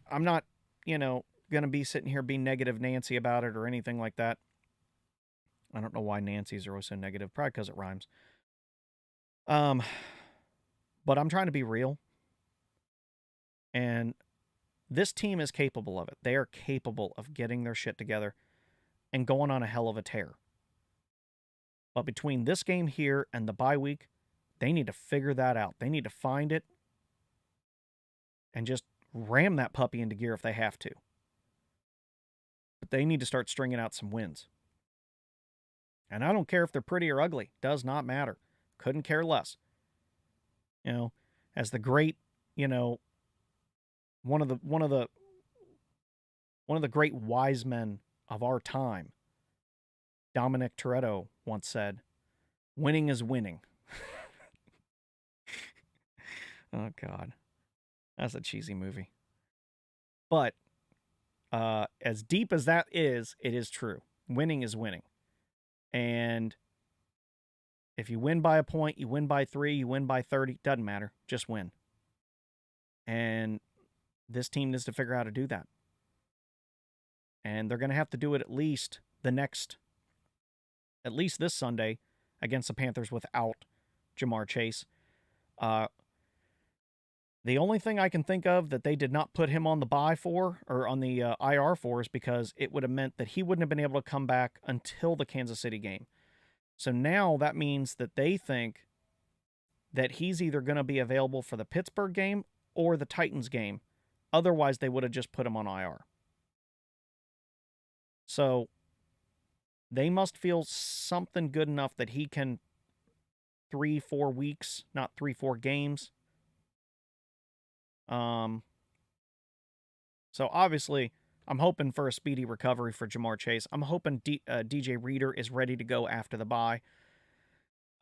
to be sitting here being negative Nancy about it or anything like that. I don't know why Nancy's are always so negative. Probably because it rhymes. But I'm trying to be real. And this team is capable of it. They are capable of getting their shit together and going on a hell of a tear. But between this game here and the bye week, they need to figure that out. They need to find it and just ram that puppy into gear if they have to. But they need to start stringing out some wins. And I don't care if they're pretty or ugly. Does not matter. Couldn't care less. As the great, one of the great wise men of our time, Dominic Toretto, once said, "Winning is winning." Oh, God. That's a cheesy movie. But as deep as that is, it is true. Winning is winning. And if you win by a point, you win by 3, you win by 30, doesn't matter. Just win. And this team needs to figure out how to do that. And they're going to have to do it at least the next at least this Sunday against the Panthers without Jamar Chase. The only thing I can think of that they did not put him on the bye for, or on the IR for, is because it would have meant that he wouldn't have been able to come back until the Kansas City game. So now that means that they think that he's either going to be available for the Pittsburgh game or the Titans game. Otherwise, they would have just put him on IR. So they must feel something good enough that he can 3-4 weeks, not 3-4 games. So obviously, I'm hoping for a speedy recovery for Jamar Chase. I'm hoping DJ Reader is ready to go after the bye.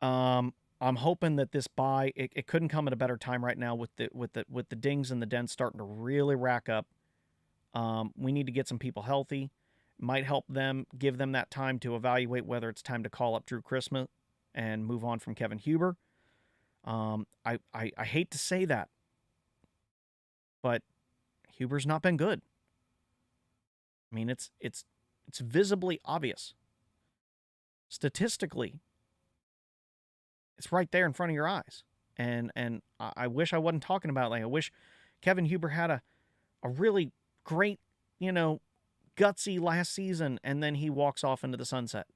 I'm hoping that this bye it couldn't come at a better time right now with the dings and the dents starting to really rack up. We need to get some people healthy. Might help them, give them that time to evaluate whether it's time to call up Drew Christmas and move on from Kevin Huber. I hate to say that, but Huber's not been good. I mean, it's visibly obvious. Statistically, it's right there in front of your eyes. And I wish I wasn't talking about it. Like, I wish Kevin Huber had a really great, gutsy last season, and then he walks off into the sunset.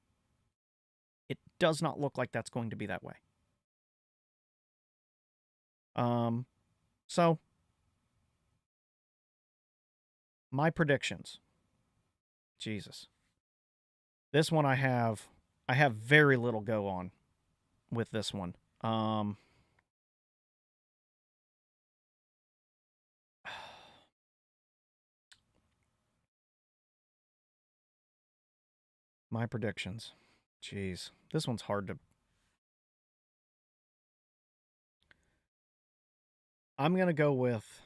It does not look like that's going to be that way. So my predictions. Jesus. This one I have very little go on with this one. My predictions. Jeez. This one's hard to... I'm going to go with...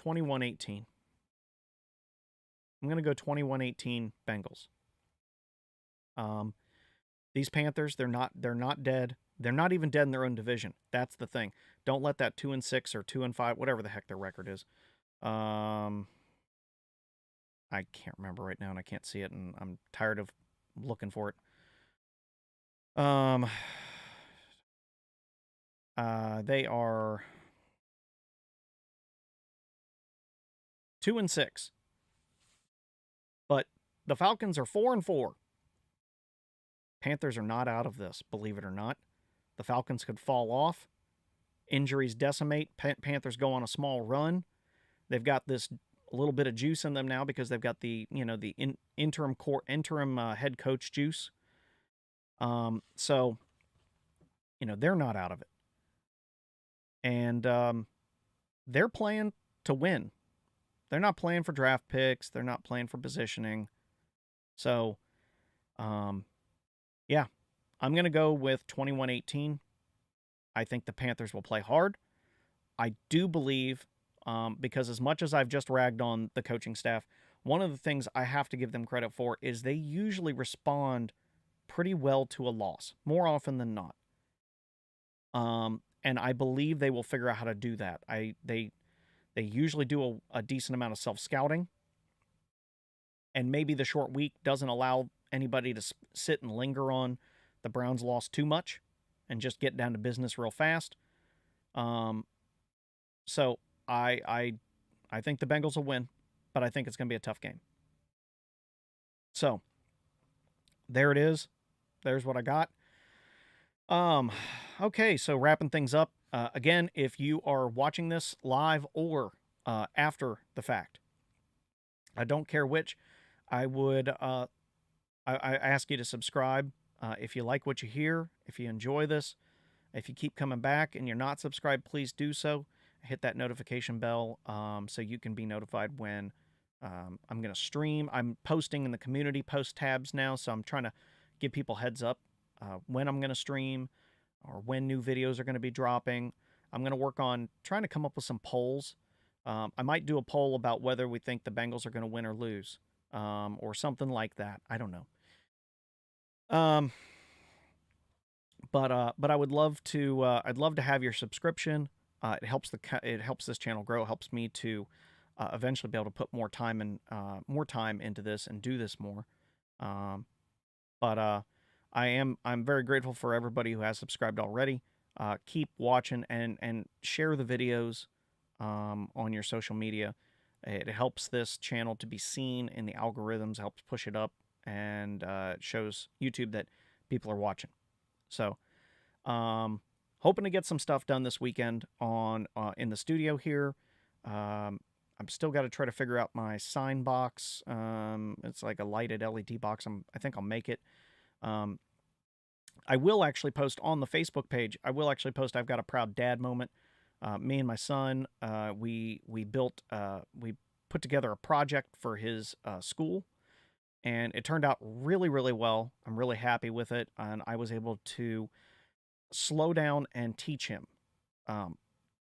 $21-18. I'm going to go 21-18 Bengals. These Panthers, they're not dead. They're not even dead in their own division. That's the thing. Don't let that 2-6 or 2-5, whatever the heck their record is. I can't remember right now, and I can't see it, and I'm tired of looking for it. They are 2-6. But the Falcons are 4-4. Panthers are not out of this, believe it or not. The Falcons could fall off. Injuries decimate. Panthers go on a small run. They've got this a little bit of juice in them now because they've got the interim head coach juice. So they're not out of it, and they're playing to win. They're not playing for draft picks. They're not playing for positioning. So, yeah, I'm going to go with 21-18. I think the Panthers will play hard. I do believe, because as much as I've just ragged on the coaching staff, one of the things I have to give them credit for is they usually respond pretty well to a loss, more often than not. And I believe they will figure out how to do that. They usually do a decent amount of self-scouting, and maybe the short week doesn't allow anybody to sit and linger on the Browns lost too much and just get down to business real fast. So I think the Bengals will win, but I think it's going to be a tough game. So there it is. There's what I got. Okay, so wrapping things up. Again, if you are watching this live or after the fact, I don't care which, I would I ask you to subscribe if you like what you hear, if you enjoy this. If you keep coming back and you're not subscribed, please do so. Hit that notification bell so you can be notified when I'm going to stream. I'm posting in the community post tabs now, so I'm trying to give people heads up when I'm going to stream or when new videos are going to be dropping. I'm going to work on trying to come up with some polls. I might do a poll about whether we think the Bengals are going to win or lose, or something like that. I don't know. Um, but I would love to. I'd love to have your subscription. It helps this channel grow. It helps me to eventually be able to put more time into this and do this more. Um, but I'm very grateful for everybody who has subscribed already. Keep watching and share the videos on your social media. It helps this channel to be seen in the algorithms, helps push it up, and it shows YouTube that people are watching. So, hoping to get some stuff done this weekend on in the studio here. I'm still got to try to figure out my sign box. It's like a lighted LED box. I think I'll make it. Um, I will actually post on the Facebook page. I will actually post. I've got a proud dad moment. Me and my son, we built we put together a project for his school, and it turned out really well. I'm really happy with it, and I was able to slow down and teach him um,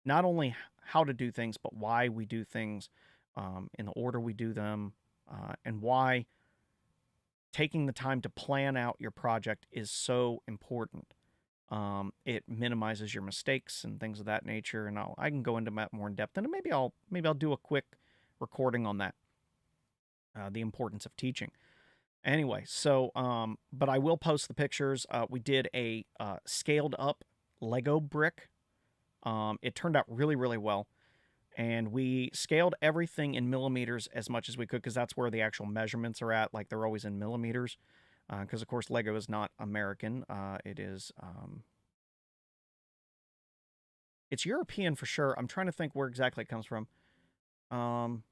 not only how to do things, but why we do things in the order we do them, and why taking the time to plan out your project is so important. It minimizes your mistakes and things of that nature, and I can go into that more in depth, and maybe I'll do a quick recording on that, the importance of teaching. Anyway, so but I will post the pictures. We did a scaled up Lego brick. It turned out really well, and we scaled everything in millimeters as much as we could because that's where the actual measurements are at. Like they're always in millimeters, because of course Lego is not American. It is it's European for sure. I'm trying to think where exactly it comes from. Um,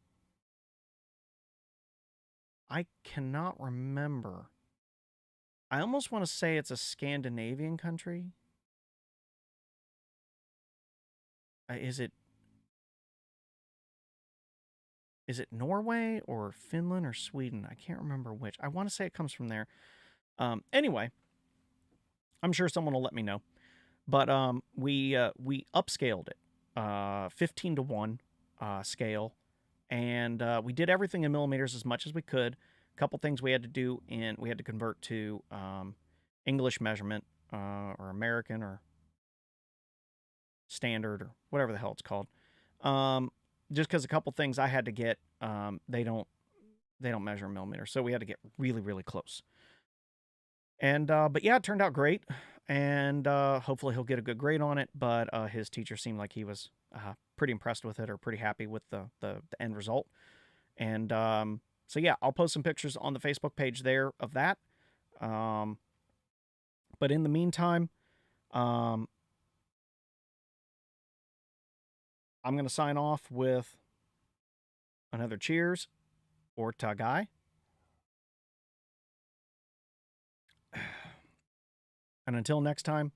I cannot remember. I almost want to say it's a Scandinavian country. Is it Norway or Finland or Sweden? I can't remember which. I want to say it comes from there. Anyway, I'm sure someone will let me know. But we upscaled it, 15:1 scale, and we did everything in millimeters as much as we could. A couple things we had to do, and we had to convert to English measurement, or American or standard or whatever the hell it's called. Um, just because a couple things I had to get, they don't measure in millimeters, so we had to get really close. And but yeah, it turned out great, and hopefully he'll get a good grade on it. But his teacher seemed like he was pretty impressed with it, or pretty happy with the end result. And so yeah, I'll post some pictures on the Facebook page there of that. Um, but in the meantime, um, I'm gonna sign off with another cheers or tagai. And until next time,